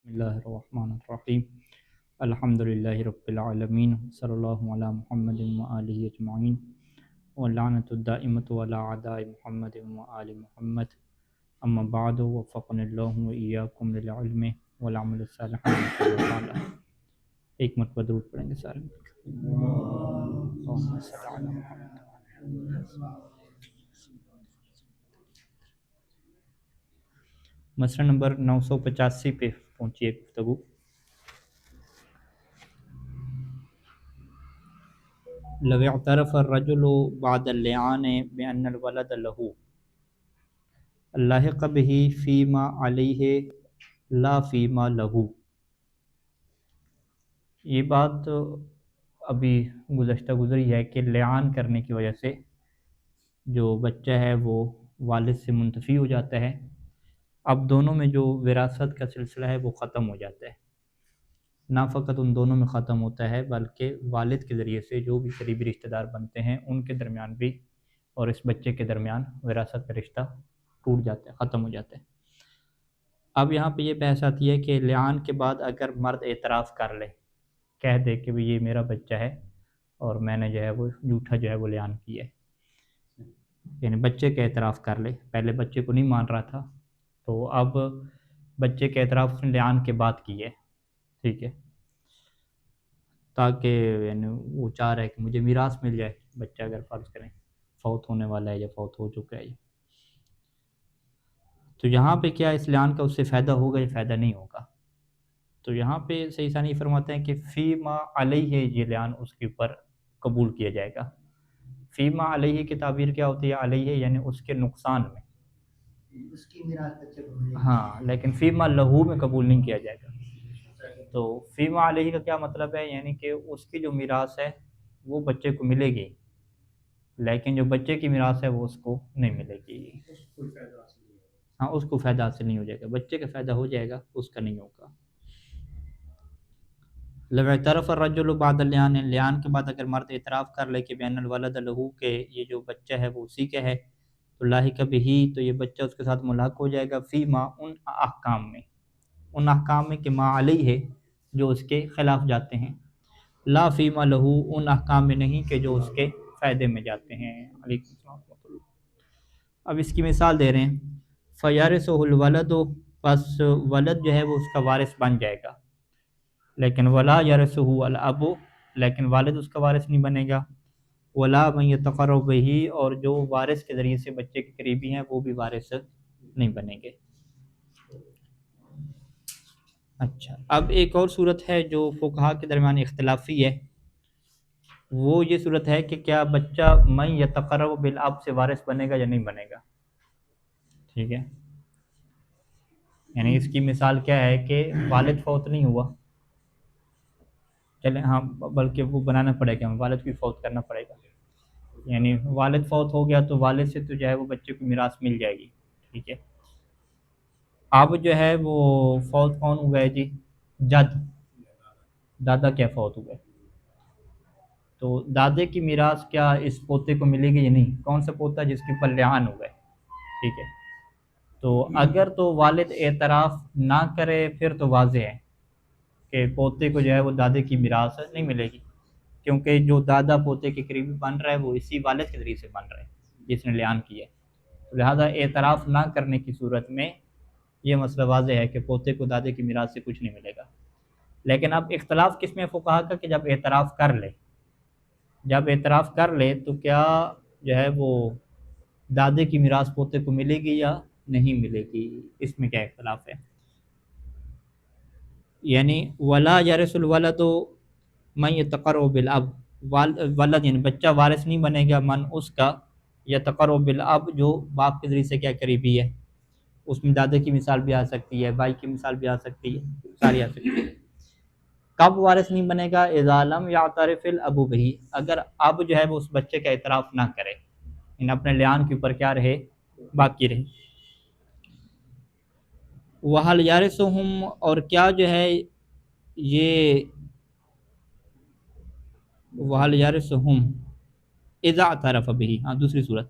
بسم اللہ الرحمن الرحیم الحمد للہ رب العالمین صلی اللہ علی محمد وآلہ اجمعین واللعنۃ الدائمۃ علی اعداء محمد وآل محمد اما بعد وفقنا اللہ وإیاکم للعلم والعمل الصالح تعالی۔ ایک مرتبہ درود پڑھیں گے سارے مل کر۔ اللہم صل علی محمد۔ مسئلہ نمبر 985 پہ پہنچی ہے گفتگو۔ لو اعترف الرجل بعد اللعان بأن الولد له لاحق به فيما عليه لا فيما له۔ یہ بات ابھی گزشتہ گزری ہے کہ لعان کرنے کی وجہ سے جو بچہ ہے وہ والد سے منتفی ہو جاتا ہے۔ اب دونوں میں جو وراثت کا سلسلہ ہے وہ ختم ہو جاتا ہے، نہ فقط ان دونوں میں ختم ہوتا ہے بلکہ والد کے ذریعے سے جو بھی قریبی رشتہ دار بنتے ہیں ان کے درمیان بھی اور اس بچے کے درمیان وراثت کا رشتہ ٹوٹ جاتا ہے، ختم ہو جاتا ہے۔ اب یہاں پہ یہ بحث آتی ہے کہ لعان کے بعد اگر مرد اعتراف کر لے، کہہ دے کہ یہ میرا بچہ ہے اور میں نے جو ہے وہ جھوٹا جو ہے وہ لعان کیا ہے، یعنی بچے کے اعتراف کر لے، پہلے بچے کو نہیں مان رہا تھا تو اب بچے کے اعتراف اس نے لعان کے بعد کی ہے، ٹھیک ہے، تاکہ یعنی وہ چاہ رہا ہے کہ مجھے میراث مل جائے، بچہ اگر فرض کریں فوت ہونے والا ہے یا فوت ہو چکا ہے، تو یہاں پہ کیا اس لعان کا اس سے فائدہ ہوگا یا فائدہ نہیں ہوگا؟ تو یہاں پہ صحیح ثانی فرماتے ہیں کہ فیما علیہ یہ لعان اس کے اوپر قبول کیا جائے گا۔ فیما علیہ کی تعبیر کیا ہوتی ہے؟ علیہ یعنی اس کے نقصان میں، اس کی میراث بچے کو ملے گی، ہاں، لیکن فیما لہو میں قبول نہیں کیا جائے گا۔ تو فیما علیہ کا کیا مطلب ہے؟ یعنی کہ اس کی جو میراث ہے وہ بچے کو ملے گی، لیکن جو بچے کی میراث ہے وہ اس کو نہیں ملے گی، ہاں، اس کو فائدہ حاصل نہیں ہو جائے گا، بچے کا فائدہ ہو جائے گا، اس کا نہیں ہوگا۔ لو اعترف الرجل بعد اللعان، لعان کے بعد اگر مرد اعتراف کر لے کہ بین الولد لہو، کہ یہ جو بچہ ہے وہ اسی کا ہے، تو لاحق بہ، تو یہ بچہ اس کے ساتھ ملحق ہو جائے گا، فیما ان احکام میں، ان احکام میں کہ ما علیہ ہے جو اس کے خلاف جاتے ہیں، لا فیما لہو ان احکام میں نہیں کہ جو اس کے فائدے میں جاتے ہیں۔ علیکم السلام ورحمۃ اللہ۔ اب اس کی مثال دے رہے ہیں، فیارثہ الولد، پس ولد جو ہے وہ اس کا وارث بن جائے گا، لیکن ولا یرثہ الاب، لیکن والد اس کا وارث نہیں بنے گا، ولا من یتقرب بہ، اور جو وارث کے ذریعے سے بچے کے قریبی ہیں وہ بھی وارث نہیں بنیں گے۔ اچھا، اب ایک اور صورت ہے جو فقہا کے درمیان اختلافی ہے، وہ یہ صورت ہے کہ کیا بچہ من یتقرب بالاب سے وارث بنے گا یا نہیں بنے گا، ٹھیک ہے، یعنی اس کی مثال کیا ہے کہ والد فوت نہیں ہوا، چلیں ہاں، بلکہ وہ بنانا پڑے گا، والد بھی فوت کرنا پڑے گا، یعنی والد فوت ہو گیا تو والد سے تو جو ہے وہ بچے کو میراث مل جائے گی، ٹھیک ہے۔ اب جو ہے وہ فوت کون ہو گئے جی؟ جد، دادا کیا فوت ہوئے، تو دادے کی میراث کیا اس پوتے کو ملے گی یا نہیں؟ کون سا پوتا؟ جس کے اوپر لعان ہو گئے، ٹھیک ہے۔ تو اگر تو والد اعتراف نہ کرے پھر تو واضح ہے کہ پوتے کو جو ہے وہ دادے کی میراث نہیں ملے گی، کیونکہ جو دادا پوتے کے قریبی بن رہا ہے وہ اسی والد کے ذریعے سے بن رہا ہے جس نے لعان کیا ہے، لہذا اعتراف نہ کرنے کی صورت میں یہ مسئلہ واضح ہے کہ پوتے کو دادے کی میراث سے کچھ نہیں ملے گا۔ لیکن اب اختلاف کس میں فقہا کا کہ جب اعتراف کر لے، جب اعتراف کر لے تو کیا جو ہے وہ دادے کی میراث پوتے کو ملے گی یا نہیں ملے گی، اس میں کیا اختلاف ہے؟ یعنی ولا یرث الولد من یتقرب بالاب، ولد یعنی بچہ وارث نہیں بنے گا من اس کا یتقرب بالاب جو باپ کے ذریعے سے کیا قریبی ہے، اس میں دادے کی مثال بھی آ سکتی ہے، بھائی کی مثال بھی آ سکتی ہے، ساری آ سکتی ہے۔ کب وارث نہیں بنے گا؟ اذا لم یعترف الاب بہ، اگر اب جو ہے وہ اس بچے کا اعتراف نہ کرے، ان اپنے لعان کے اوپر کیا رہے؟ باقی رہے۔ وَهَلْ يَرِثُهُمْ، اور کیا جو ہے یہ وَهَلْ يَرِثُهُمْ اِذَا اعْتَرَفَ بِهِ، ہاں دوسری صورت،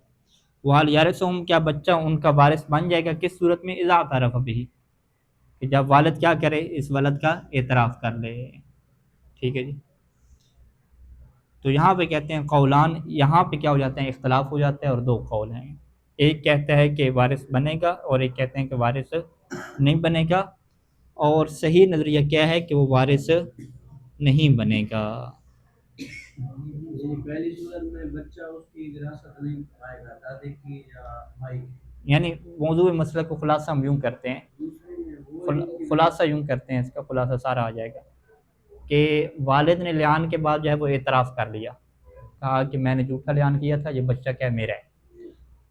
وَهَلْ يَرِثُهُمْ، کیا بچہ ان کا وارث بن جائے گا، کس صورت میں؟ اِذَا اعْتَرَفَ بِهِ، کہ جب والد کیا کرے، اس ولد کا اعتراف کر لے. ٹھیک ہے جی. تو یہاں پہ کہتے ہیں قولان، یہاں پہ کیا ہو جاتے ہیں، اختلاف ہو جاتا ہے اور دو قول ہیں. ایک کہتا ہے کہ وارث بنے گا اور ایک کہتے ہیں کہ وارث نہیں بنے گا، اور صحیح نظریہ کیا ہے کہ وہ وارث نہیں بنے گا. پہلی صورت میں بچہ اس کی وراثت نہیں پائے گا، دادے کی یا بھائی کی. یعنی موضوع مسئلہ کو خلاصہ ہم یوں کرتے ہیں، خلاصہ یوں کرتے ہیں، اس کا خلاصہ سارا آ جائے گا کہ والد نے لعان کے بعد جو ہے وہ اعتراف کر لیا، کہا کہ میں نے جھوٹا لعان کیا تھا، یہ بچہ کیا میرا ہے.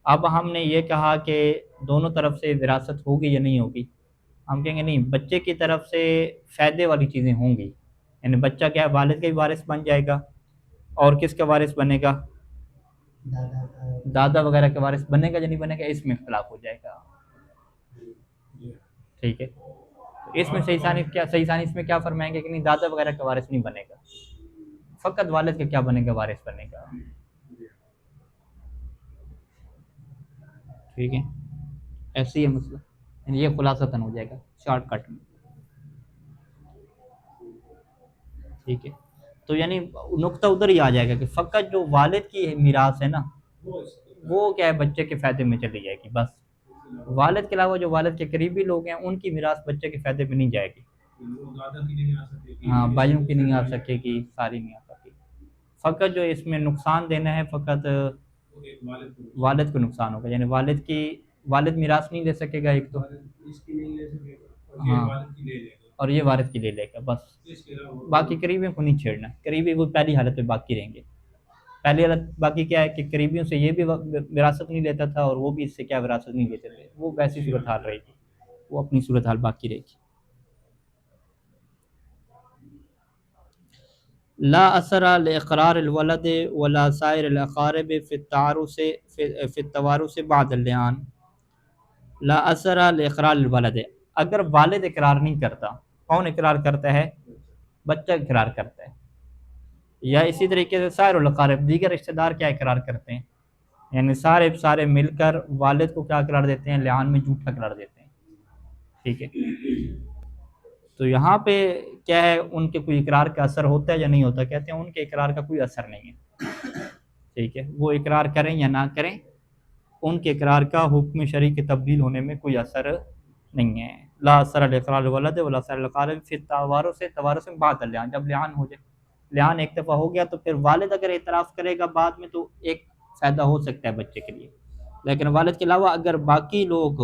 اب ہم نے یہ کہا کہ دونوں طرف سے وراثت ہوگی یا نہیں ہوگی. ہم کہیں گے نہیں، بچے کی طرف سے فائدے والی چیزیں ہوں گی. یعنی بچہ کیا ہے، والد کا بھی وارث بن جائے گا، اور کس کا وارث بنے گا، دادا وغیرہ کا وارث بنے گا یا نہیں بنے گا، اس میں اختلاف ہو جائے گا. ٹھیک ہے. اس میں صحیح ثانی اس میں کیا فرمائیں گے کہ نہیں، دادا وغیرہ کا وارث نہیں بنے گا، فقط والد کا کیا بنے گا، وارث بنے گا. ٹھیک ہے. ایسے ہی ہے مسئلہ، یعنی یہ خلاصتاً ہو جائے گا شارٹ کٹ میں. ٹھیک ہے. تو یعنی نقطہ ادھر ہی آ جائے گا کہ فقط جو والد کی میراث ہے نا، وہ کیا ہے، بچے کے فائدے میں چلی جائے گی بس. والد کے علاوہ جو والد کے قریبی لوگ ہیں ان کی میراث بچے کے فائدے میں نہیں جائے گی. ہاں، بھائیوں کی نہیں آ سکے گی، ساری نہیں آ سکے گی. فقط جو اس میں نقصان دینا ہے فقط والد کو نقصان ہوگا. یعنی والد میراث نہیں لے سکے گا ایک تو، ہاں، اور یہ وارث کی لے لے گا بس. باقی قریبیوں کو نہیں چھیڑنا، قریبی وہ پہلی حالت میں باقی رہیں گے. پہلی حالت باقی کیا ہے کہ قریبیوں سے یہ بھی وراثت نہیں لیتا تھا اور وہ بھی اس سے کیا وراثت نہیں لیتے تھے، وہ ویسی صورتحال رہے گی، وہ اپنی صورتحال باقی رہے گی. لا اثر لاقرار الولد ولا سائر الاقارب فی التوارث بعد اللعان. لا اثر لاقرار الولد، اگر والد اقرار نہیں کرتا، کون اقرار کرتا ہے، بچہ اقرار کرتا ہے. یا اسی طریقے سے سائر الاقارب، دیگر رشتہ دار کیا اقرار کرتے ہیں، یعنی سارے مل کر والد کو کیا قرار دیتے ہیں، لعان میں جھوٹا قرار دیتے ہیں. ٹھیک ہے. تو یہاں پہ کیا ہے، ان کے کوئی اقرار کا اثر ہوتا ہے یا نہیں ہوتا. کہتے ہیں ان کے اقرار کا کوئی اثر نہیں ہے. ٹھیک ہے. وہ اقرار کریں یا نہ کریں، ان کے اقرار کا حکم شرعی کے تبدیل ہونے میں کوئی اثر نہیں ہے. لا اثر الاقرار الولد ولا سائر الاقارب فی التوارث میں بعد اللعان. جب لعان ہو جائے، لعان ایک دفعہ ہو گیا تو پھر والد اگر اعتراف کرے گا بعد میں تو ایک فائدہ ہو سکتا ہے بچے کے لیے، لیکن والد کے علاوہ اگر باقی لوگ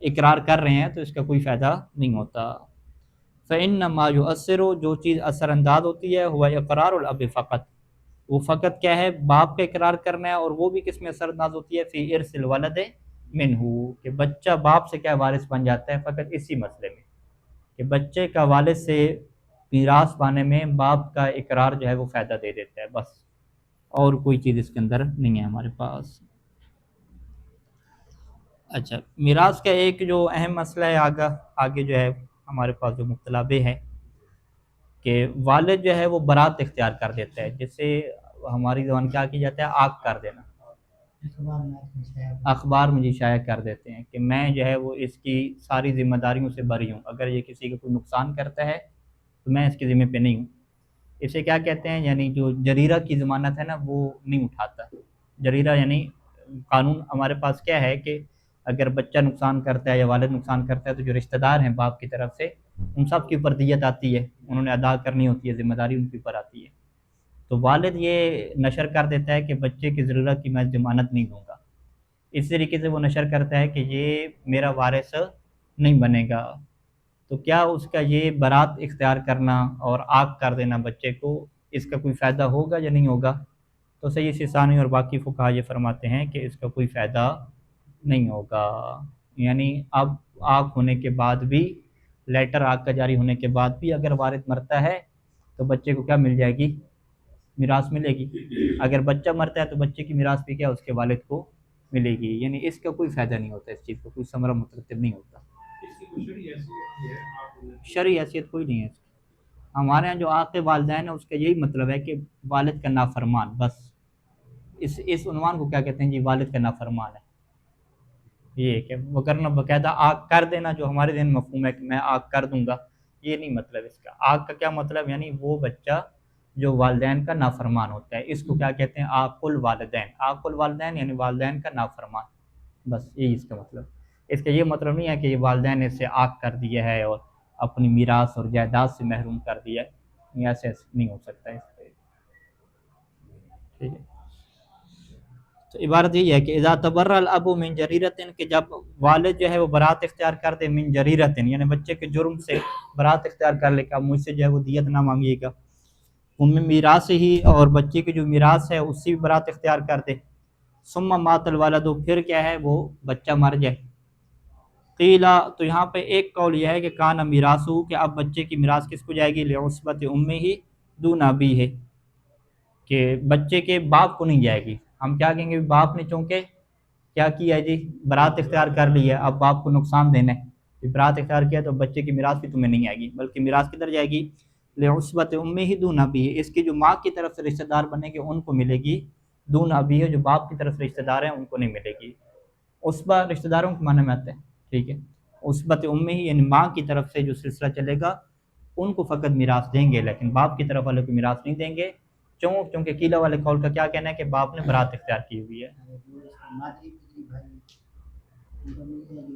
اقرار کر رہے ہیں تو اس کا کوئی فائدہ نہیں ہوتا. فإنما يؤثر، جو چیز اثر انداز ہوتی ہے، ہوا اقرار الاب فقط، وہ فقط کیا ہے، باپ کا اقرار کرنا ہے. اور وہ بھی کس میں اثر انداز ہوتی ہے، فی ارث الولد منہ، کہ بچہ باپ سے کیا وارث بن جاتا ہے، فقط اسی مسئلے میں کہ بچے کا والد سے میراث پانے میں باپ کا اقرار جو ہے وہ فائدہ دے دیتا ہے بس، اور کوئی چیز اس کے اندر نہیں ہے ہمارے پاس. اچھا، میراث کا ایک جو اہم مسئلہ ہے آگے جو ہے ہمارے پاس جو مبتلا بے ہے کہ والد جو ہے وہ برات اختیار کر دیتا ہے، جس سے ہماری زبان کیا کی جاتا ہے، آگ کر دینا. اخبار میں جی شائع کر دیتے ہیں کہ میں جو ہے وہ اس کی ساری ذمہ داریوں سے بری ہوں، اگر یہ کسی کا کوئی نقصان کرتا ہے تو میں اس کے ذمہ پہ نہیں ہوں. اسے کیا کہتے ہیں، یعنی جو جریرہ کی ضمانت ہے نا وہ نہیں اٹھاتا. جریرہ یعنی قانون ہمارے پاس کیا ہے کہ اگر بچہ نقصان کرتا ہے یا والد نقصان کرتا ہے تو جو رشتہ دار ہیں باپ کی طرف سے، ان سب کے اوپر دیت آتی ہے، انہوں نے ادا کرنی ہوتی ہے، ذمہ داری ان کے اوپر آتی ہے. تو والد یہ نشر کر دیتا ہے کہ بچے کی ضرورت کی میں ضمانت نہیں دوں گا. اس طریقے سے وہ نشر کرتا ہے کہ یہ میرا وارث نہیں بنے گا. تو کیا اس کا یہ برات اختیار کرنا اور آگ کر دینا بچے کو، اس کا کوئی فائدہ ہوگا یا نہیں ہوگا؟ تو سید سیستانی اور باقی فقہا یہ فرماتے ہیں کہ اس کا کوئی فائدہ نہیں ہوگا. یعنی اب آگ ہونے کے بعد بھی، لیٹر آگ کا جاری ہونے کے بعد بھی اگر وارث مرتا ہے تو بچے کو کیا مل جائے گی، میراث ملے گی. اگر بچہ مرتا ہے تو بچے کی میراث بھی کیا اس کے والد کو ملے گی. یعنی اس کا کوئی فائدہ نہیں ہوتا، اس چیز کا کوئی ثمرہ مترتب نہیں ہوتا. شرعی حیثیت کوئی نہیں ہے اس کی. ہمارے یہاں جو آق والدین ہے اس کا یہی مطلب ہے کہ والد کا نافرمان، بس اس عنوان کو کیا کہتے ہیں جی، والد کا نافرمان ہے. یہ کہ وگرنہ باقاعدہ آگ کر دینا جو ہمارے ذہن مفہوم ہے کہ میں آگ کر دوں گا، یہ نہیں مطلب اس کا۔ آگ کا کیا مطلب، یعنی وہ بچہ جو والدین کا نافرمان ہوتا ہے، اس کو کیا کہتے ہیں، عاق الوالدین۔ عاق الوالدین یعنی والدین کا نافرمان، بس یہی اس کا مطلب۔ اس کا یہ مطلب نہیں ہے کہ یہ والدین نے اسے عاق کر دیا ہے اور اپنی میراث اور جائیداد سے محروم کر دیا ہے، یہ ایسے نہیں ہو سکتا ہے۔ ٹھیک ہے، تو عبارت یہی ہے کہ اذا تبرأ الاب من جریرۃ، کہ جب والد جو ہے وہ برات اختیار کر دے من جریرۃ، یعنی بچے کے جرم سے برات اختیار کر لے کہ مجھ سے جو ہے وہ دیت نہ مانگیے گا، میراث ہی، اور بچے کی جو میراث ہے اس سے بھی برات اختیار کر دے، ثم مات الولد، پھر کیا ہے وہ بچہ مر جائے، قیلا، تو یہاں پہ ایک قول یہ ہے کہ کان میراثہ، کہ اب بچے کی میراث کس کو جائے گی، لعصبۃ امہ دون ابیہ، کہ بچے کے باپ کو نہیں جائے گی۔ ہم کیا کہیں گے، باپ نے چونکہ کیا کیا ہے جی، برات اختیار کر لی ہے، اب باپ کو نقصان دینا ہے، کہ برات اختیار کیا تو بچے کی میراث بھی تمہیں نہیں آئے گی، بلکہ میراث کدھر جائے گی، لعصبۃ امہ دون ابیہ، اس کی جو ماں کی طرف سے رشتہ دار بنے گے ان کو ملے گی، دون ابیہ، جو باپ کی طرف سے رشتہ دار ہیں ان کو نہیں ملے گی۔ عصبہ رشتہ داروں کے معنی میں آتا ہے، ٹھیک ہے، عصبۃ امہ یعنی ماں کی طرف سے جو سلسلہ چلے گا ان کو فقط میراث دیں گے، لیکن باپ کی طرف والے کو میراث نہیں دیں گے، چونکہ قیلہ والے قول کا کیا کہنا ہے کہ باپ نے برات اختیار کی ہوئی ہے۔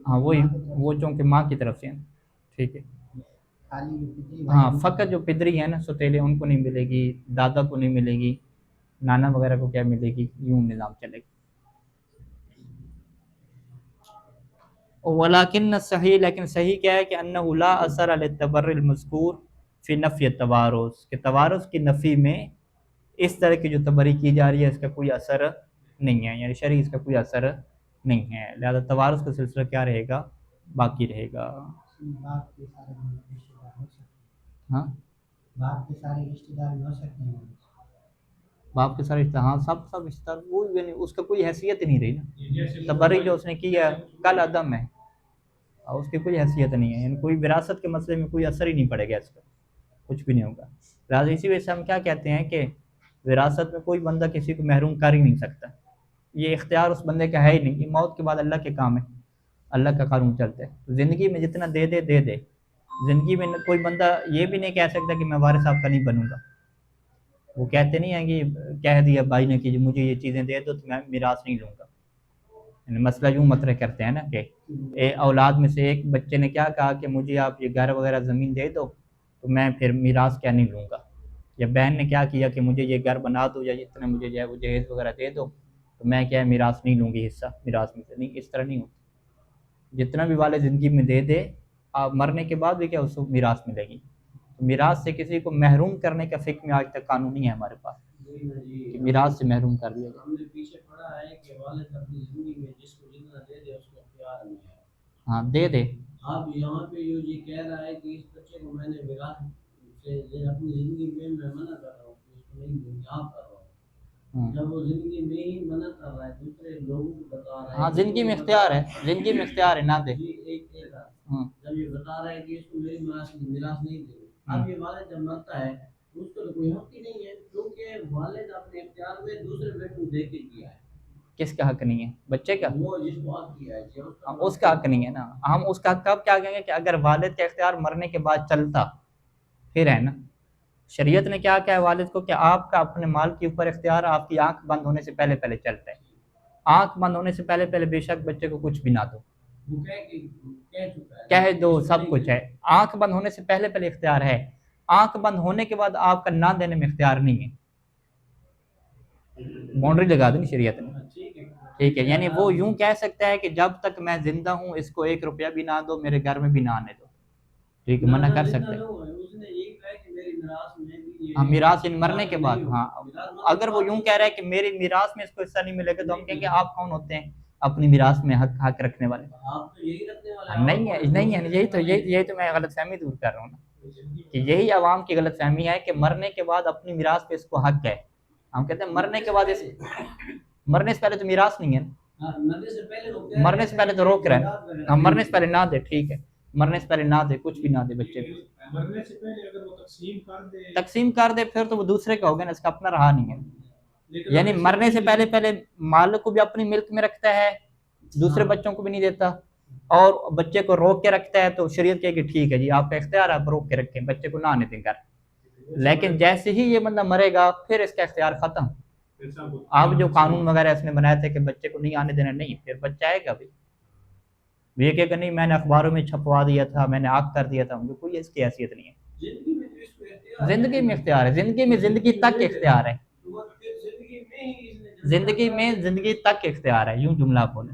ہاں وہی، وہ چونکہ ماں کی طرف سے ہیں، ٹھیک ہے، ہاں فقط جو پدری ہیں نا سوتیلے ان کو نہیں ملے گی، دادا کو نہیں ملے گی، نانا وغیرہ کو کیا ملے گی، یوں نظام چلے گا۔ ولیکن صحیح، لیکن صحیح کیا ہے کہ انہ لا اثر للتبر المذکور فی نفی التوارث، کہ توارث کی نفی میں اس طرح کی جو تبری کی جا رہی ہے اس کا کوئی اثر نہیں ہے، یعنی شرعی اس کا کوئی اثر نہیں ہے، لہذا توارث کا سلسلہ کیا رہے گا، باقی رہے گا۔ ہاں باپ کے سارے رشتہ دار ہو سکتے ہیں، باپ کے سارے رشتہ، ہاں سب رشتہ دار، وہ یعنی اس کا کوئی حیثیت ہی نہیں رہی نا، تبری جو اس نے کی ہے کل عدم ہے، اور اس کی کوئی حیثیت نہیں ہے، یعنی کوئی وراثت کے مسئلے میں کوئی اثر ہی نہیں پڑے گا اس کا، کچھ بھی نہیں ہوگا۔ لہٰذا اسی وجہ سے ہم کیا کہتے ہیں کہ وراثت میں کوئی بندہ کسی کو محروم کر ہی نہیں سکتا، یہ اختیار اس بندے کا ہے ہی نہیں، یہ موت کے بعد اللہ کے کام ہے، اللہ کا قانون چلتا ہے، تو زندگی میں جتنا دے دے دے دے، زندگی میں کوئی بندہ یہ بھی نہیں کہہ سکتا کہ میں وارث صاحب کا نہیں بنوں گا، وہ کہتے نہیں ہیں کہ کہہ دیا بھائی نے کہ مجھے یہ چیزیں دے دو تو میں میراث نہیں لوں گا، یعنی مسئلہ یوں مطرح کرتے ہیں نا کہ اولاد میں سے ایک بچے نے کیا کہا کہ مجھے آپ یہ گھر وغیرہ زمین دے دو تو میں پھر میراث کیا نہیں لوں گا، یا بہن نے کیا کیا کہ مجھے یہ گھر بنا دو یا اتنے مجھے جو ہے وہ جہیز وغیرہ دے دو تو میں کیا ہے میراث نہیں لوں گی، حصہ میراث میں سے نہیں، اس طرح نہیں ہوتا، جتنا بھی والے زندگی میں دے دے آپ مرنے کے بعد بھی کیا اس کو میراث ملے گی، تو میراث سے کسی کو محروم کرنے کا فکر میں آج تک قانون نہیں ہے ہمارے پاس کہ میراث سے محروم کر دیا جائے۔ ہم نے پیچھے پڑھا ہے کہ والد اپنی زندگی میں جس کو جتنا دے دے اس کو اختیار نہیں ہے، ہاں دے دے، اب یہاں پہ یہ کہہ رہا ہے کہ اس بچے کو میں نے میراث سے اپنی زندگی میں منع کر رہا ہوں کہ اس کو نہیں دوں گا، آپ کر رہا ہوں، جب وہ زندگی میں ہی منع کر رہا ہے دوسرے لوگوں کو بتا رہا ہے، ہاں زندگی میں اختیار ہے، زندگی میں اختیار ہے، نہ دے، جب یہ بتا رہا ہے کہ اس کو میری میراث نہیں دے، اب یہ والد جب مرتا ہے اس کو تو کوئی حق ہی نہیں ہے، کیونکہ والد اپنے اختیار میں دوسرے بیٹے کو دے کے کیا ہے، کس کا حق نہیں ہے، بچے کا، وہ جس کو حق کیا ہے اس کا حق نہیں ہے نا، ہم اس کا کب کیا کہیں گے کہ اگر والد کا اختیار مرنے کے بعد چلتا پھر ہے نا، شریعت نے کیا کہا ہے والد کو کہ آپ کا اپنے مال کے اوپر اختیار آپ کی آنکھ بند ہونے سے پہلے پہلے چلتا ہے، آنکھ بند ہونے سے پہلے پہلے بے شک بچے کو کچھ بھی نہ دو، کہہ دو سب کچھ ہے، آنکھ بند ہونے سے پہلے پہلے اختیار ہے، آنکھ بند ہونے کے بعد آپ کا نہ دینے میں اختیار نہیں ہے، باؤنڈری لگا دیں شریعت نے، ٹھیک ہے، یعنی وہ یوں کہہ سکتا ہے کہ جب تک میں زندہ ہوں اس کو 1 روپیہ بھی نہ دو، میرے گھر میں بھی نہ آنے دو، ٹھیک ہے، منع کر سکتے ہیں، ہاں میراث مرنے کے بعد، ہاں اگر وہ یوں کہہ رہا ہے کہ میری میراث میں اس کو حصہ نہیں ملے گا تو ہم کہیں گے آپ کون ہوتے ہیں اپنی میراث میں حق رکھنے والے، نہیں ہے، نہیں ہے، یہی تو میں غلط فہمی دور کر رہا ہوں نا، کہ یہی عوام کی غلط فہمی ہے کہ مرنے کے بعد اپنی میراث پہ اس کو حق ہے، ہم کہتے ہیں مرنے کے بعد مرنے سے پہلے تو میراث نہیں ہے نا، مرنے سے پہلے تو روک رہا ہے، ہم مرنے سے پہلے نہ دے، ٹھیک ہے، مرنے سے پہلے نہ دے، کچھ بھی نہ دے بچے کو، مرنے سے پہلے اگر وہ تقسیم کر دے پھر تو وہ دوسرے کا ہوگا نا، اس کا اپنا رہا نہیں ہے، یعنی مرنے سے پہلے پہلے مال کو بھی اپنی ملک میں رکھتا ہے دوسرے بچوں کو بھی نہیں دیتا، اور بچے کو روک کے رکھتا ہے تو شریعت کہے کہ ٹھیک ہے جی آپ کا اختیار، آپ روک کے رکھیں، بچے کو نہ آنے دیں گھر۔ لیکن جیسے ہی یہ بندہ مرے گا پھر اس کا اختیار ختم۔ آپ جو قانون وغیرہ اس نے بنایا تھا کہ بچے کو نہیں آنے دینا، نہیں، پھر بچہ آئے گا بھی، یہ کہ نہیں میں نے اخباروں میں چھپوا دیا تھا، میں نے آگ کر دیا تھا، مجھے کوئی اس کی حیثیت نہیں ہے۔ زندگی میں اختیار ہے، زندگی میں زندگی تک اختیار ہے، زندگی میں زندگی تک اختیار ہے، یوں جملہ بولیں،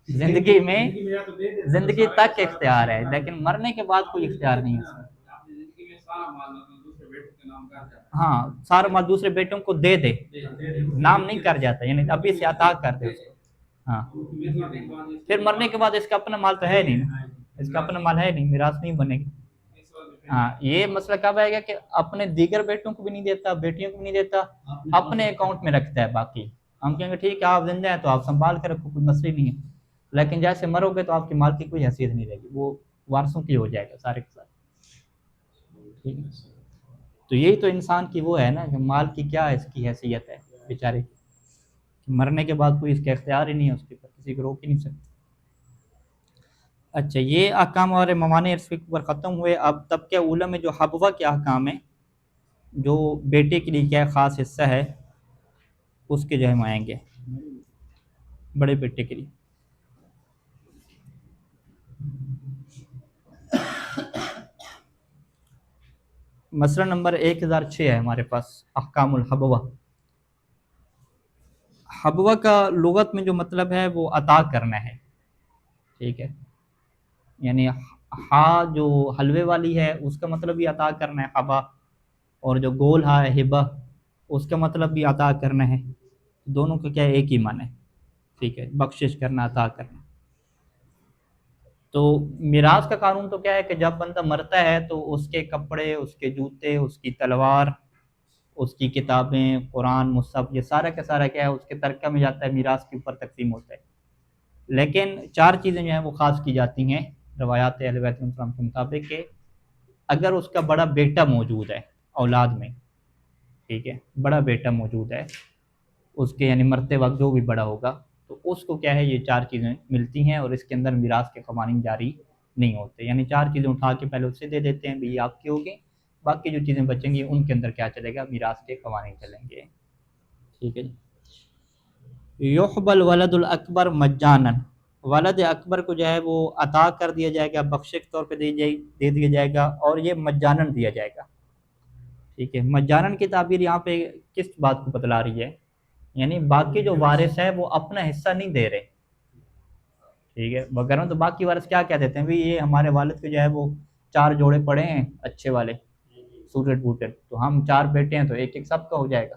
زندگی میں زندگی تک اختیار ہے، لیکن مرنے کے بعد کوئی اختیار نہیں ہے اس میں۔ ہاں سارا مال دوسرے بیٹوں کو دے دے، نام نہیں کر جاتا، یعنی ابھی سے عطا کر دے اس کو۔ ہاں پھر مرنے کے بعد اس کا اپنا مال تو ہے نہیں نا، اس کا اپنا مال ہے نہیں، میراث نہیں بنے گی۔ ہاں یہ مسئلہ کب آئے گا کہ اپنے دیگر بیٹوں کو بھی نہیں دیتا، بیٹیوں کو بھی نہیں دیتا، اپنے اکاؤنٹ میں رکھتا ہے باقی۔ ہم کہیں گے ٹھیک ہے آپ زندہ ہیں تو آپ سنبھال کر رکھو، کوئی مسئلہ نہیں ہے، لیکن جیسے مرو گے تو آپ کے مال کی کوئی حیثیت نہیں رہے گی، وہ وارثوں کی ہو جائے گا سارے کے سارے۔ ٹھیک ہے، تو یہی تو انسان کی وہ ہے نا کہ مال کی کیا اس کی حیثیت ہے بیچارے کی، مرنے کے بعد کوئی اس کا اختیار ہی نہیں ہے، اس کے اوپر کسی کو روک ہی نہیں سکتے۔ اچھا یہ احکام اور موانع اس کے اوپر ختم ہوئے، اب طبقہ اولی میں جو حبوہ کے احکام ہیں، جو بیٹے کے لیے کیا خاص حصہ ہے، اس کے جو ہم آئیں گے بڑے بیٹے کے لیے۔ مسئلہ نمبر 1006 ہے ہمارے پاس، احکام الحبوہ۔ حبوہ کا لغت میں جو مطلب ہے وہ عطا کرنا ہے، ٹھیک ہے، یعنی ہا جو حلوے والی ہے اس کا مطلب بھی عطا کرنا ہے حبا، اور جو گول ہا ہے ہبہ اس کا مطلب بھی عطا کرنا ہے، دونوں کا کیا ایک ہی معنی ہے، ٹھیک ہے، بخشش کرنا، عطا کرنا۔ تو میراث کا قانون تو کیا ہے کہ جب بندہ مرتا ہے تو اس کے کپڑے، اس کے جوتے، اس کی تلوار، اس کی کتابیں، قرآن، مصحف، یہ سارا کا سارا کیا ہے اس کے ترکہ میں جاتا ہے، میراث کے اوپر تقسیم ہوتا ہے۔ لیکن چار چیزیں جو ہیں وہ خاص کی جاتی ہیں روایات اہل بیت السلام کے مطابق، کہ اگر اس کا بڑا بیٹا موجود ہے اولاد میں، ٹھیک ہے، بڑا بیٹا موجود ہے اس کے، یعنی مرتے وقت جو بھی بڑا ہوگا تو اس کو کیا ہے یہ چار چیزیں ملتی ہیں، اور اس کے اندر میراث کے قوانین جاری نہیں ہوتے، یعنی چار چیزیں اٹھا کے پہلے اسے دے دیتے ہیں بھی یہ آپ کی ہوگی، باقی جو چیزیں بچیں گی ان کے اندر کیا چلے گا، میراث کے قوانین چلیں گے، ٹھیک ہے جی۔ یحبل ولد الاکبر مجانا، ولد اکبر کو جو ہے وہ عطا کر دیا جائے گا، بخشے کے طور پہ دے دیا جائے گا، اور یہ مجانن دیا جائے گا، ٹھیک ہے۔ مجانن کی تعبیر یہاں پہ کس بات کو بتلا رہی ہے، یعنی باقی جو وارث ہے وہ اپنا حصہ نہیں دے رہے، ٹھیک ہے، وغیرہ تو باقی وارث کیا کہہ دیتے ہیں بھی یہ ہمارے والد کے جو ہے وہ 4 جوڑے پڑے ہیں اچھے والے سوٹڈ بوٹڈ، تو ہم 4 بیٹے ہیں تو ایک ایک سب کا ہو جائے گا۔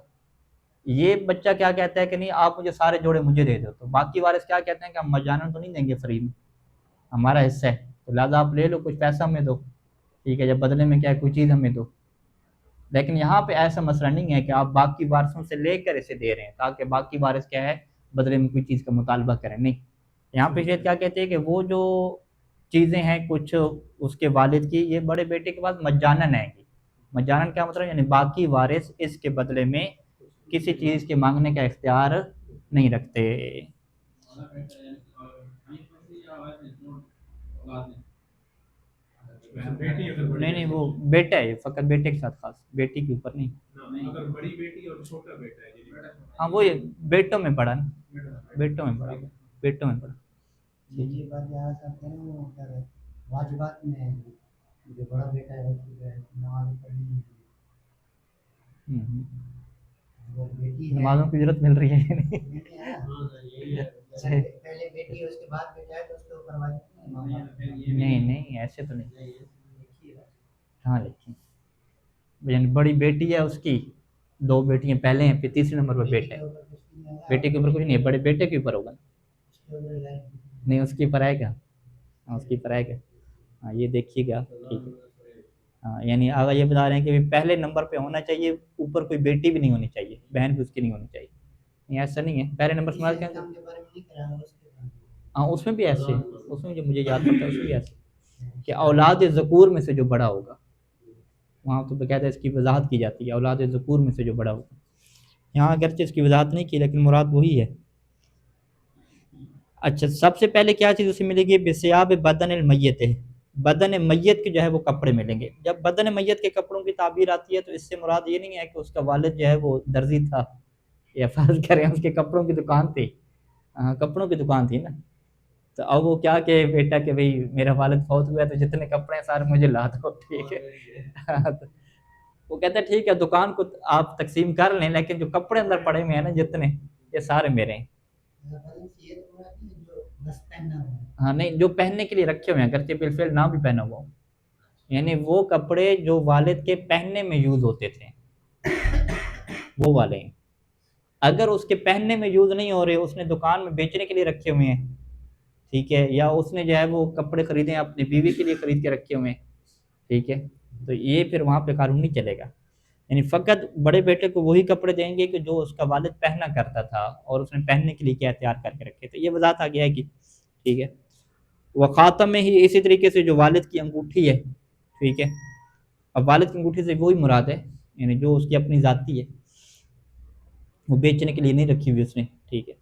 یہ بچہ کیا کہتا ہے کہ نہیں آپ مجھے سارے جوڑے مجھے دے دو، تو باقی وارث کیا کہتے ہیں کہ ہم مجانن تو نہیں دیں گے فری میں، ہمارا حصہ ہے، تو لہٰذا آپ لے لو، کچھ پیسہ ہمیں دو، ٹھیک ہے، جب بدلے میں کیا ہے کوئی چیز ہمیں دو۔ لیکن یہاں پہ ایسا مسئلہ نہیں ہے کہ آپ باقی وارثوں سے لے کر اسے دے رہے ہیں تاکہ باقی وارث کیا ہے بدلے میں کوئی چیز کا مطالبہ کریں، نہیں، یہاں پہ شاید کیا کہتے ہیں کہ وہ جو چیزیں ہیں کچھ اس کے والد کی، یہ بڑے بیٹے کے پاس مجانن آئیں گی۔ مجانن کیا مطلب، یعنی باقی وارث اس کے بدلے میں کسی چیز کے مانگنے کا اختیار نہیں رکھتے۔ نہیں نہیں وہ بیٹا ہے، فقط بیٹے کے ساتھ خاص، بیٹی کے اوپر نہیں۔ اگر بڑی بیٹی اور چھوٹا بیٹا ہے، ہاں وہ بیٹوں میں پڑا نا، بیٹوں میں پڑا، بیٹوں میں پڑا۔ یہ بات یہاں کرتے ہیں وہ واجبات میں جو بڑا بیٹا ہے اس کو نماز پڑھنی ہے، وہ بیٹی ہے نمازوں کی ضرورت مل رہی ہے پہلے بیٹی ہے اس کے بعد بیٹا ہے تو اس کے اوپر واجب نہیں نہیں ایسے تو نہیں، ہاں لکھی یعنی بڑی بیٹی ہے اس کی 2 بیٹیاں پہلے ہیں، پھر تیسرے نمبر پہ بیٹا ہے، بیٹے کے اوپر کچھ نہیں ہے، بڑے بیٹے کے اوپر ہوگا، نہیں اس کے اوپر آئے گا، ہاں اس کی اوپر آئے گا، ہاں یہ دیکھیے گا، ٹھیک ہے، ہاں یعنی آگا یہ بتا رہے ہیں کہ پہلے نمبر پہ ہونا چاہیے، اوپر کوئی بیٹی بھی نہیں ہونی چاہیے، بہن بھی اس کی نہیں ہونی چاہیے، نہیں ایسا نہیں ہے، پہلے نمبر سمجھ کے ہاں اس میں بھی ایسے، اس میں جو مجھے یاد کرتا ہے اس میں بھی ایسے کہ اولاد ذکور میں سے جو بڑا ہوگا، وہاں تو باقاعدہ اس کی وضاحت کی جاتی ہے، اولاد ذکور میں سے جو بڑا ہوگا، یہاں اگرچہ اس کی وضاحت نہیں کی لیکن مراد وہی ہے۔ اچھا، سب سے پہلے کیا چیز اسے ملے گی؟ بثیاب بدن المیت ہے، بدن میت کے جو ہے وہ کپڑے ملیں گے۔ جب بدن میت کے کپڑوں کی تعبیر آتی ہے تو اس سے مراد یہ نہیں ہے کہ اس کا والد جو ہے وہ درزی تھا، یا فرض کریں اس کے کپڑوں کی دکان تھی، ہاں کپڑوں کی دکان تھی نا، تو اب وہ کیا کہ بیٹا کہ بھئی میرا والد فوت ہوا ہے تو جتنے کپڑے ہیں سارے مجھے لا دو، ٹھیک ہے تو وہ کہتا ہے ٹھیک ہے دکان کو آپ تقسیم کر لیں، لیکن جو کپڑے اندر پڑے ہوئے ہیں نا جتنے، یہ سارے میرے ہیں۔ یہ تو ہوا کہ جو بس پہننا ہوا ہے۔ ہاں نہیں، جو پہننے کے لیے رکھے ہوئے ہیں، اگرچہ بالفعل نہ بھی پہنا ہوا ہو، یعنی وہ کپڑے جو والد کے پہننے میں یوز ہوتے تھے وہ والے ہیں۔ اگر اس کے پہننے میں یوز نہیں ہو رہے، اس نے دکان میں بیچنے کے لیے رکھے ہوئے ہیں، ٹھیک ہے، یا اس نے جو ہے وہ کپڑے خریدے ہیں اپنی بیوی کے لیے خرید کے رکھے ہوئے ہیں، ٹھیک ہے، تو یہ پھر وہاں پہ قانون نہیں چلے گا۔ یعنی فقط بڑے بیٹے کو وہی کپڑے دیں گے کہ جو اس کا والد پہنا کرتا تھا اور اس نے پہننے کے لیے کیا تیار کر کے رکھے تھے، یہ وضاحت آ گیا ہے کہ ٹھیک ہے۔ وہ خاتم میں ہی اسی طریقے سے جو والد کی انگوٹھی ہے، ٹھیک ہے، اب والد کی انگوٹھی سے وہی مراد ہے، یعنی جو اس کی اپنی ذاتی ہے، وہ بیچنے کے لیے نہیں رکھی ہوئی اس نے، ٹھیک ہے۔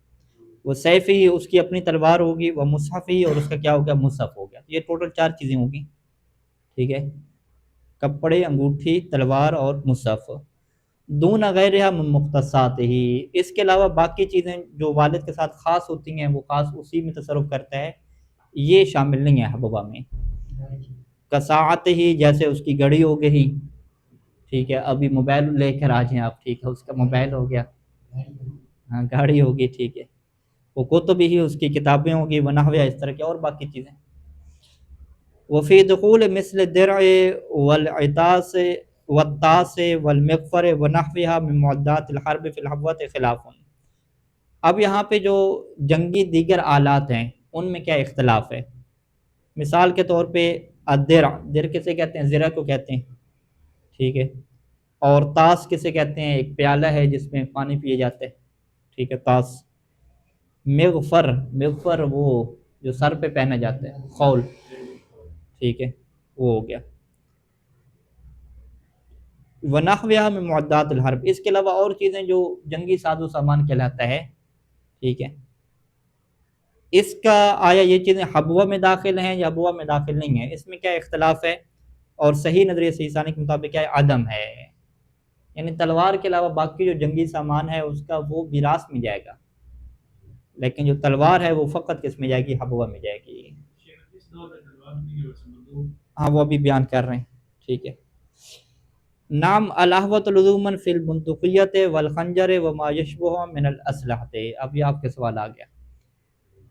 وہ سیف ہی اس کی اپنی تلوار ہوگی، وہ مصحف ہی اور اس کا کیا ہو گیا؟ مصحف ہو گیا۔ یہ ٹوٹل 4 چیزیں ہوگی، ٹھیک ہے، کپڑے، انگوٹھی، تلوار اور مصحف۔ دون غیرها من مختصات ہی، اس کے علاوہ باقی چیزیں جو والد کے ساتھ خاص ہوتی ہیں وہ خاص اسی میں تصرف کرتا ہے، یہ شامل نہیں ہے حبوبہ میں۔ کساعت ہی، جیسے اس کی گھڑی ہو گئی، ٹھیک ہے، ابھی موبائل لے کر آ جائیں آپ، ٹھیک ہے، اس کا موبائل ہو گیا، ہاں گاڑی ہوگی، ٹھیک ہے، وہ کتب ہی اس کی کتابیں ہوگی، ونحوہ اس طرح کی اور باقی چیزیں۔ وفی دخول مثل الدرع والعطاس والطاس والمغفر ونحوها من معدات الحرب فی الحبوۃ خلاف۔ اب یہاں پہ جو جنگی دیگر آلات ہیں ان میں کیا اختلاف ہے؟ مثال کے طور پہ الدرع، درع کسے کہتے ہیں؟ زرہ کو کہتے ہیں، ٹھیک ہے، اور طاس کسے کہتے ہیں؟ ایک پیالہ ہے جس میں پانی پیے جاتے ہیں، ٹھیک ہے، طاس۔ مغفر، مغفر وہ جو سر پہ پہنا جاتا ہے، خول، ٹھیک ہے، وہ ہو گیا۔ ونحوها من معدات الحرب، اس کے علاوہ اور چیزیں جو جنگی ساز و سامان کہلاتا ہے، ٹھیک ہے، اس کا آیا یہ چیزیں حبوہ میں داخل ہیں یا حبوہ میں داخل نہیں ہیں، اس میں کیا اختلاف ہے؟ اور صحیح نظریہ صحیح ثانی کے مطابق کیا ہے؟ عدم ہے، یعنی تلوار کے علاوہ باقی جو جنگی سامان ہے اس کا وہ میراث میں جائے گا، لیکن جو تلوار ہے وہ فقط کس میں جائے گی؟ حبوہ میں جائے گی۔ ہاں وہ ابھی بیان کر رہے ہیں، ٹھیک ہے۔ نام الاحوۃ لزوماً فی البندقیت والخنجر وما یشبہ من الاسلحۃ۔ اب یہ آپ کے سوال آ گیا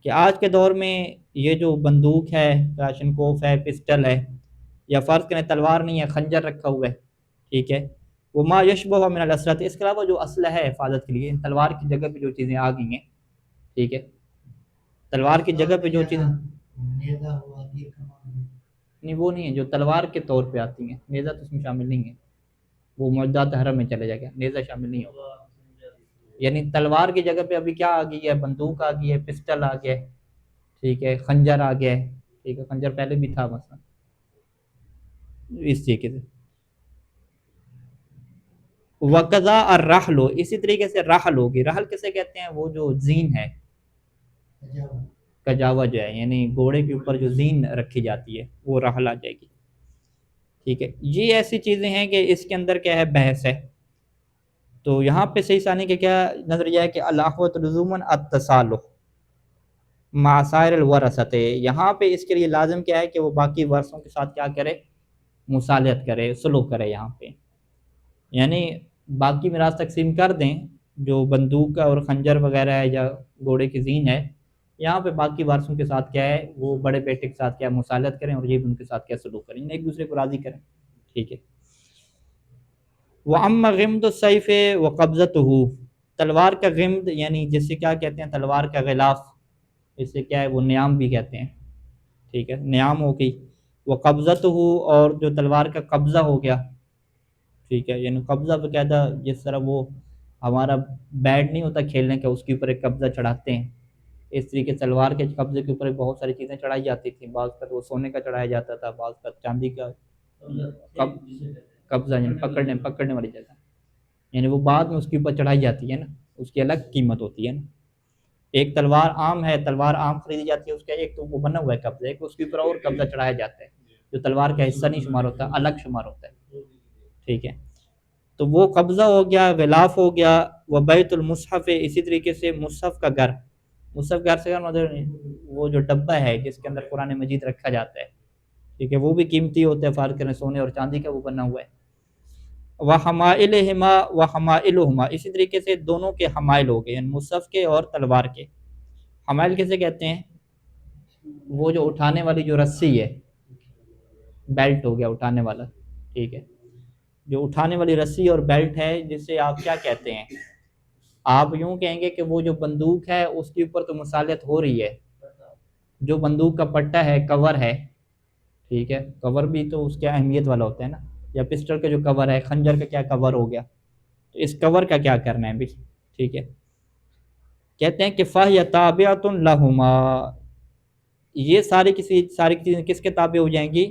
کہ آج کے دور میں یہ جو بندوق ہے، کلاشنکوف ہے، پسٹل ہے، یا فرض کریں تلوار نہیں ہے، خنجر رکھا ہوا ہے، ٹھیک ہے، وما یشبہ من الاسلحۃ، اس کے علاوہ جو اسلحہ ہے حفاظت کے لیے، تلوار کی جگہ پہ جو چیزیں آ گئی ہیں، ٹھیک ہے، تلوار کی جگہ پہ جو چیزیں، نیزہ ہوا، تیر کمان، نہیں وہ نہیں ہے جو تلوار کے طور پہ آتی ہیں، نیزہ تو اس میں شامل نہیں ہے، وہ معدات حرم میں چلے جائے گا، نیزہ شامل نہیں ہوگا۔ یعنی تلوار کی جگہ پہ ابھی کیا آ گئی ہے؟ بندوق آ گئی ہے، پسٹل آ گیا ہے، ٹھیک ہے، خنجر آ گیا ہے، ٹھیک ہے، خنجر پہلے بھی تھا مثلا، اس طریقے سے۔ وقضا الرحل، اسی طریقے سے رحل ہوگی، رحل کسے کہتے ہیں؟ وہ جو زین ہے، کجاوا جو ہے، یعنی گھوڑے کے اوپر جو زین رکھی جاتی ہے وہ رحل آ جائے گی، ٹھیک ہے۔ یہ ایسی چیزیں ہیں کہ اس کے اندر کیا ہے؟ بحث ہے۔ تو یہاں پہ صحیح ثانی کا کیا نظریہ ہے کہ الاحوۃ لزوماً التصالح مع سائر الورثۃ، یہاں پہ اس کے لیے لازم کیا ہے کہ وہ باقی ورثوں کے ساتھ کیا کرے؟ مصالحت کرے، سلوک کرے یہاں پہ، یعنی باقی میراث تقسیم کر دیں، جو بندوق کا اور خنجر وغیرہ ہے یا گھوڑے کی زین ہے، یہاں پہ باقی وارثوں کے ساتھ کیا ہے؟ وہ بڑے بیٹے کے ساتھ کیا مصالحت کریں اور یہ بھی ان کے ساتھ کیا سلوک کریں، ایک دوسرے کو راضی کریں، ٹھیک ہے۔ وَأَمَّا غِمْدُ السَّيْفِ وَقَبْضَتُهُ، تلوار کا غمد یعنی جسے کیا کہتے ہیں؟ تلوار کا غلاف، اس سے کیا ہے؟ وہ نیام بھی کہتے ہیں، ٹھیک ہے، نیام ہو گئی۔ وَقَبْضَتُهُ، اور جو تلوار کا قبضہ ہو گیا، ٹھیک ہے، یعنی قبضہ باقاعدہ جس طرح وہ ہمارا بیٹ نہیں ہوتا کھیلنے کا، اس کے اوپر ایک قبضہ چڑھاتے ہیں، اس طریقے تلوار کے قبضے کے اوپر بہت ساری چیزیں چڑھائی جاتی تھیں، بعض کا وہ سونے کا چڑھایا جاتا تھا، بعض کا چاندی کا قبضہ، یعنی پکڑنے والی جگہ، یعنی وہ بعد میں اس کے اوپر چڑھائی جاتی ہے نا، اس کی الگ قیمت ہوتی ہے نا۔ ایک تلوار عام ہے، تلوار عام خریدی جاتی ہے، اس کا ایک تو وہ بنا ہوا ہے قبضہ، ایک اس کے اوپر اور قبضہ چڑھایا جاتا ہے جو تلوار کا حصہ نہیں شمار ہوتا، الگ شمار ہوتا ہے، ٹھیک ہے؟ تو وہ قبضہ ہو گیا، غلاف ہو گیا، وہ بیت المصحف، اسی طریقے سے مصحف کا گھر، مصحف گھر سے مطلب وہ جو ڈبہ ہے جس کے اندر قرآن مجید رکھا جاتا ہے، ٹھیک ہے؟ وہ بھی قیمتی ہوتا ہے، فارغ کرنے سونے اور چاندی کا وہ بنا ہوا ہے۔ وحمائلہما وحمائلہما، اسی طریقے سے دونوں کے حمائل ہو گئے، یعنی مصحف کے اور تلوار کے۔ حمائل کیسے کہتے ہیں؟ وہ جو اٹھانے والی جو رسی ہے، بیلٹ ہو گیا اٹھانے والا، ٹھیک ہے؟ جو اٹھانے والی رسی اور بیلٹ ہے، جسے آپ کیا کہتے ہیں؟ آپ یوں کہیں گے کہ وہ جو بندوق ہے اس کے اوپر تو مسالت ہو رہی ہے، جو بندوق کا پٹا ہے، کور ہے، ٹھیک ہے؟ کور بھی تو اس کی اہمیت والا ہوتا ہے نا، یا پسٹل کا جو کور ہے، خنجر کا کیا کور ہو گیا، تو اس کور کا کیا کرنا ہے بھی، ٹھیک ہے؟ کہتے ہیں کہ فَهِيَ تَابِعَةٌ لَهُمَا، یہ ساری چیزیں کس کے تابع ہو جائیں گی؟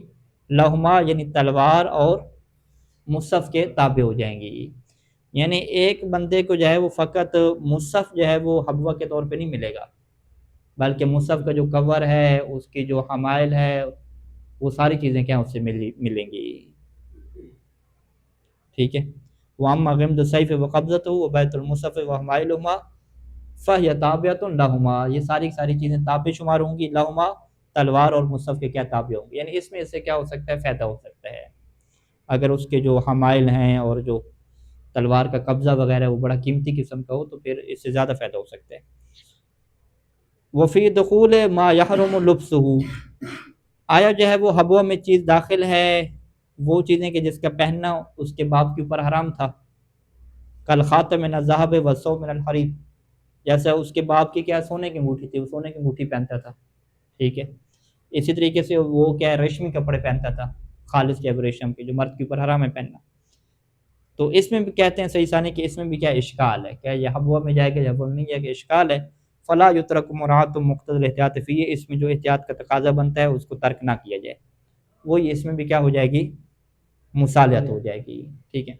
لہما، یعنی تلوار اور مصحف کے تابع ہو جائیں گی۔ یعنی ایک بندے کو جو ہے وہ فقط مصحف جو ہے وہ حبوہ کے طور پہ نہیں ملے گا، بلکہ مصحف کا جو کور ہے، اس کی جو حمائل ہے، وہ ساری چیزیں کیا اس سے ملیں گی، ٹھیک ہے؟ وَأَمَّا غِمْدُ السَّيْفِ وَقَبْضَتُهُ وَبَيْتُ الْمُصْحَفِ وَحَمَائِلُهُمَا فَهِيَ تَابِعَةٌ لَهُمَا، یہ ساری چیزیں تابع شمار ہوں گی، لہما، تلوار اور مصحف کے کیا تابع ہوں گی، یعنی اس میں اس سے کیا ہو سکتا ہے؟ فائدہ ہو سکتا ہے، اگر اس کے جو حمائل ہیں اور جو تلوار کا قبضہ وغیرہ وہ بڑا قیمتی قسم کا ہو تو پھر اس سے زیادہ فائدہ ہو سکتا ہے۔ وفی دخول ما یحرم لبسہ، آیا جو ہے وہ حبوہ میں چیز داخل ہے، وہ چیزیں کہ جس کا پہننا اس کے باپ کے اوپر حرام تھا، کل خاتم من الذهب والصوب من الحریر، جیسا اس کے باپ کی کیا سونے کی انگوٹھی تھی، وہ سونے کی انگوٹھی پہنتا تھا، ٹھیک ہے؟ اسی طریقے سے وہ کیا ریشمی کپڑے پہنتا تھا، خالص کے ریشم کے، جو مرد کے اوپر حرام ہے پہننا۔ تو اس میں بھی کہتے ہیں صحیح ثانی کہ اس میں بھی کیا اشکال ہے، کیا یہ حبوہ میں جائے گا یا حبوہ میں نہیں جائے گا، اشکال ہے۔ فلا یترک مراعات مقتضی الاحتیاط فی، اس میں جو احتیاط کا تقاضا بنتا ہے اس کو ترک نہ کیا جائے، وہی اس میں بھی کیا ہو جائے گی؟ مصالحت ہو جائے گی، ٹھیک ہے؟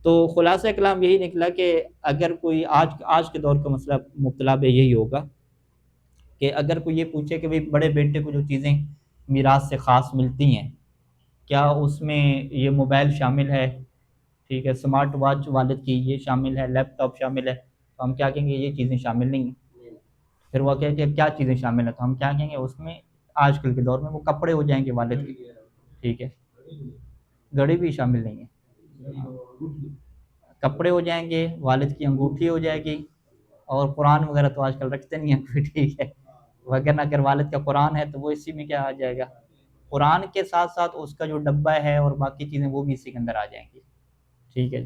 تو خلاصہ کلام یہی نکلا کہ اگر کوئی آج کے دور کا مسئلہ مبتلا بے یہی ہوگا کہ اگر کوئی یہ پوچھے کہ بڑے بیٹے کو جو چیزیں میراث سے خاص ملتی ہیں، کیا اس میں یہ موبائل شامل ہے، ٹھیک ہے؟ سمارٹ واچ والد کی یہ شامل ہے، لیپ ٹاپ شامل ہے، تو ہم کیا کہیں گے؟ یہ چیزیں شامل نہیں ہیں۔ پھر وہ کہتے ہیں کیا چیزیں شامل ہیں، تو ہم کیا کہیں گے؟ اس میں آج کل کے دور میں وہ کپڑے ہو جائیں گے والد کے، ٹھیک ہے؟ گھڑی بھی شامل نہیں ہے، کپڑے ہو جائیں گے، والد کی انگوٹھی ہو جائے گی، اور قرآن وغیرہ تو آج کل رکھتے نہیں ہیں کوئی، ٹھیک ہے؟ وغیرہ اگر والد کا قرآن ہے تو وہ اسی میں کیا آ جائے گا؟ قرآن کے ساتھ ساتھ اس کا جو ڈبہ ہے اور باقی چیزیں وہ بھی اسی کے اندر آ جائیں گی، ٹھیک ہے؟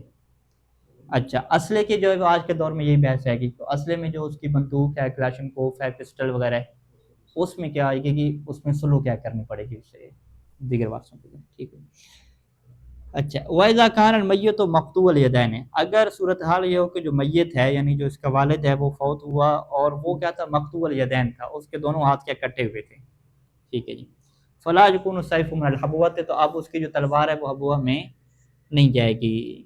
اچھا، اسلحے کی جو ہے آج کے دور میں یہی بحث ہے کہ تو اسلحے میں جو اس کی بندوق ہے، کلاشن کوف ہے، پسٹل وغیرہ ہے، اس میں کیا آئے گی؟ اس میں سلو کیا کرنی پڑے گی اس سے دیگر وارثوں کے لیے، ٹھیک ہے؟ اچھا، وَإِذَا كَانَ الْمَيِّتُ مَقْطُوعَ الْيَدَيْنِ، اگر صورتحال یہ ہو کہ جو میت ہے یعنی جو اس کا والد ہے وہ فوت ہوا اور وہ کیا تھا؟ مقطوع الیدین تھا، اس کے دونوں ہاتھ کیا کٹے ہوئے تھے، ٹھیک ہے جی؟ فلا یکون السیف من الحبوۃ، تو اب اس کی جو تلوار ہے وہ حبوہ میں نہیں جائے گی۔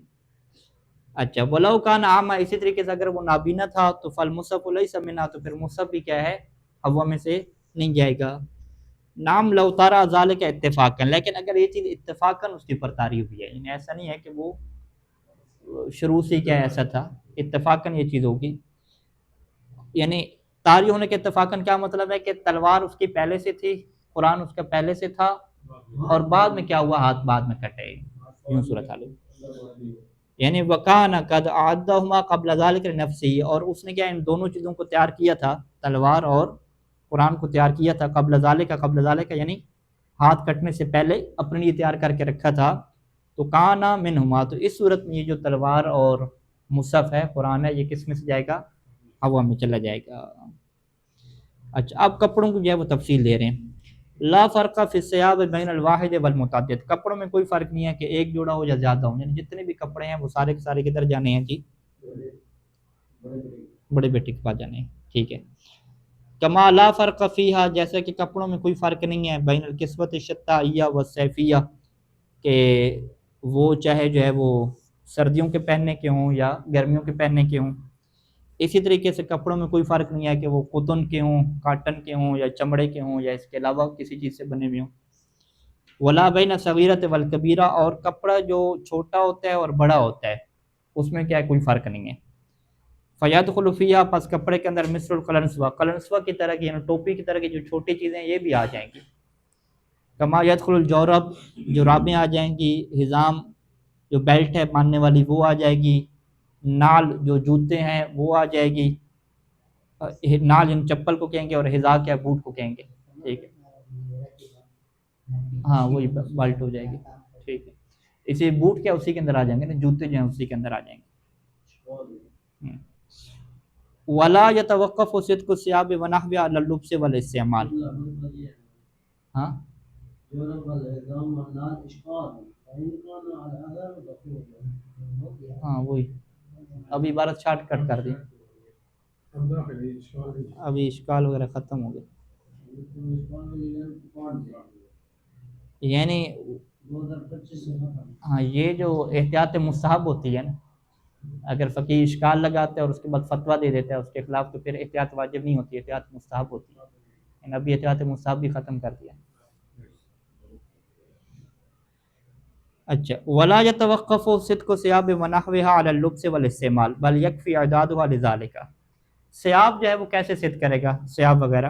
اچھا، ولو کان عاما، اسی طریقے سے اگر وہ نابینا تھا تو فالمصحف لیس منہا، تو پھر مصحف بھی کیا ہے؟ حبوہ میں سے نہیں جائے گا۔ نام لو تارا ذالک اتفاقا، لیکن اگر یہ چیز اتفاقاً اس کے اوپر طاری ہوئی ہے، یعنی ایسا نہیں ہے کہ وہ شروع سے کیا ایسا تھا، اتفاقاً یہ چیز ہوگی، یعنی طاری ہونے کے اتفاقاً کیا مطلب ہے کہ تلوار اس کی پہلے سے تھی، قرآن اس کا پہلے سے تھا، اور بعد میں کیا ہوا؟ ہاتھ بعد میں کٹے، یوں صورت حال ہے۔ یعنی وکانا قد اعدہما قبل ذلک لنفسہ، اور اس نے کیا ان دونوں چیزوں کو تیار کیا تھا، تلوار اور قرآن کو تیار کیا تھا، قبل ذالک یعنی ہاتھ کٹنے سے پہلے اپنے لیے تیار کر کے رکھا تھا، تو کانا منہما، تو اس صورت میں یہ جو تلوار اور مصحف ہے، قرآن ہے، یہ کس میں سے جائے گا؟ ہوا میں چلا جائے گا۔ اچھا، اب کپڑوں کو جو ہے وہ تفصیل دے رہے ہیں۔ لا فرق فی الثیاب بین الواحد والمتعدد، کپڑوں میں کوئی فرق نہیں ہے کہ ایک جوڑا ہو یا زیادہ ہو، یعنی جتنے بھی کپڑے ہیں وہ سارے کے سارے کدھر جانے ہیں جی؟ بڑے بیٹے کے پاس جانے ہیں، ٹھیک ہے؟ کما لا فرق فیہا، جیسے کہ کپڑوں میں کوئی فرق نہیں ہے بین الکسوۃ الشتائیہ والصیفیہ، کہ وہ چاہے جو ہے وہ سردیوں کے پہننے کے ہوں یا گرمیوں کے پہننے کے ہوں، اسی طریقے سے کپڑوں میں کوئی فرق نہیں ہے کہ وہ کاٹن کے ہوں، کاٹن کے ہوں، یا چمڑے کے ہوں، یا اس کے علاوہ کسی چیز سے بنے ہوئے ہوں. ولا بین صغیرۃ والکبیرہ، اور کپڑا جو چھوٹا ہوتا ہے اور بڑا ہوتا ہے اس میں کیا ہے کوئی فرق نہیں ہے. فیدخل فیہا، پس کپڑے کے اندر مثل القلنسوہ، قلنسوہ کی طرح کی، یعنی ٹوپی کی طرح کی جو چھوٹی چیزیں ہیں یہ بھی آ جائیں گی. کما یدخل الجورب، جرابیں آ جائیں گی. حزام، جو بیلٹ ہے باندھنے والی وہ آ جائے گی. نال، جو جوتے ہیں وہ آ جائے گی. نال ان چپل کو کہیں گے، اور حذا کیا بوٹ کو کہیں گے. ٹھیک ہے، ہاں وہی بالٹ ہو جائے گی. ٹھیک ہے، اسی بوٹ کیا اسی کے اندر آ جائیں گے نا، جوتے جو ہیں اسی کے اندر آ جائیں گے. ولا يتوقف صدق الثياب ونحوها على اللبس والاستعمال. ہاں ہاں وہی، ابھی عبارت شارٹ کٹ کر دی، ابھی اشکال وغیرہ ختم ہو گئے. یعنی ہاں یہ جو احتیاط مستحب ہوتی ہے نا، اگر فقیہ اشکال لگاتے ہیں اور اس کے بعد فتویٰ دے دیتا ہے اس کے خلاف، تو پھر احتیاط واجب نہیں ہوتی، احتیاط مستحب ہوتی ہے. یعنی ابھی احتیاط مستحب بھی ختم کر دیا. اچھا، ولا يتوقف صدق ثياب ونحوها على اللبس والاستعمال بل يكفي اعدادها لذلك. ثياب جو ہے وہ کیسے صدق کرے گا، ثياب وغیرہ،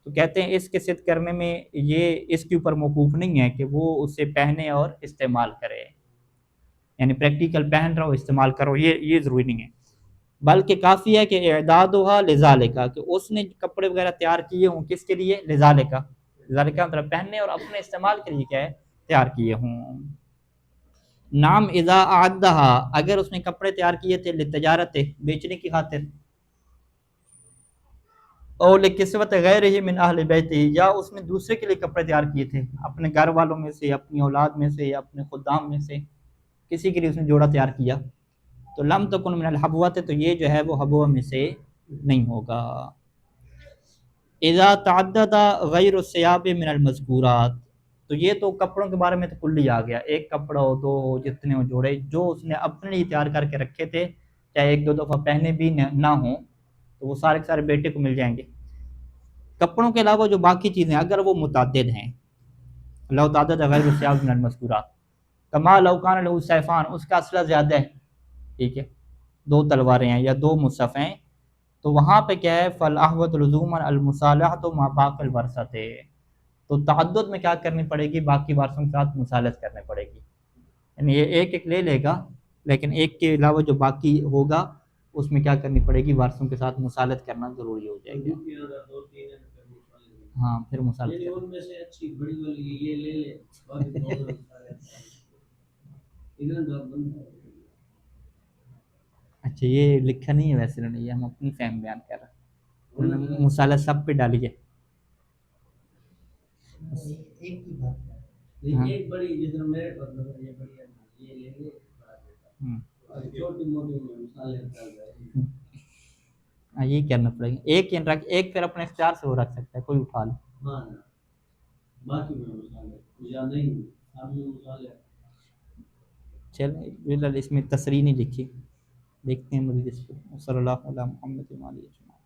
تو کہتے ہیں اس کے صدق کرنے میں یہ اس کے اوپر موقوف نہیں ہے کہ وہ اسے پہنے اور استعمال کرے، یعنی پریکٹیکل پہن رہا ہو استعمال کرو، یہ ضروری نہیں ہے. بلکہ کافی ہے کہ اعدادها لذالک، کہ اس نے کپڑے وغیرہ تیار کیے ہوں کس کے لیے، لذالک، لذالک مطلب پہننے اور اپنے استعمال کے لیے کیا ہے تیار کیے ہوں. نام اذا اعدها، اگر اس نے کپڑے تیار کیے تھے لتجارت، بیچنے کی خاطر، اور لکسوت غیرہ من اہل بیت، یا اس نے دوسرے کے لیے کپڑے تیار کیے تھے اپنے گھر والوں میں سے، اپنی اولاد میں سے، یا اپنے خدام میں سے کسی کے لیے اس نے جوڑا تیار کیا، تو لم تکن من الحبوۃ، تو یہ جو ہے وہ حبوہ میں سے نہیں ہوگا. اذا تعدد غیر الثياب من المذکورات، تو یہ تو کپڑوں کے بارے میں تو کلی آ گیا، ایک کپڑا ہو، دو ہو، جتنے ہو جوڑے جو اس نے اپنے لیے تیار کر کے رکھے تھے، چاہے ایک دو دفعہ پہنے بھی نہ ہوں، تو وہ سارے کے سارے بیٹے کو مل جائیں گے. کپڑوں کے علاوہ جو باقی چیزیں اگر وہ متعدد ہیں، لو تعدد غیر الثياب من المذکورات، کما لو کان له سیفان، اس کا اسلحہ زیادہ ہے، ٹھیک ہے، دو تلواریں ہیں یا دو مصحف ہیں، تو وہاں پہ کیا ہے فالاحوط لزوما المصالحۃ مع باقی الورثۃ، تو تعدد میں کیا کرنی پڑے گی، باقی وارثوں کے ساتھ مصالحت کرنی پڑے گی. یعنی یہ ایک ایک لے لے گا، لیکن ایک کے علاوہ جو باقی ہوگا اس میں کیا کرنی پڑے گی، وارثوں کے ساتھ مصالحت کرنا ضروری ہو جائے گا. ہاں پھر مصالحت اچھا یہ لکھا نہیں ہے ویسے انہوں نے، یہ ہم اپنی فہم بیان کر رہے ہیں، انہوں نے مصالحت سب پہ ڈالی ہے. ایک کی بات ہے. ہاں. ایک بڑی جیسے میرے پاس یہ بڑی ہے، یہ لے لے، چھوٹی موٹی مثالیں کر رہے ہاں یہ کرنا پڑے گا، ایک رکھ، ایک پھر اپنے اختیار سے وہ رکھ سکتا ہے، کوئی اٹھا لے. ہاں باقی میں مثالیں یا نہیں، ہم مثالیں. چلیں اس میں تصریح نہیں لکھی، دیکھتے ہیں مزید اس کو. صلی اللہ علیہ محمد و آلہ اجمعین.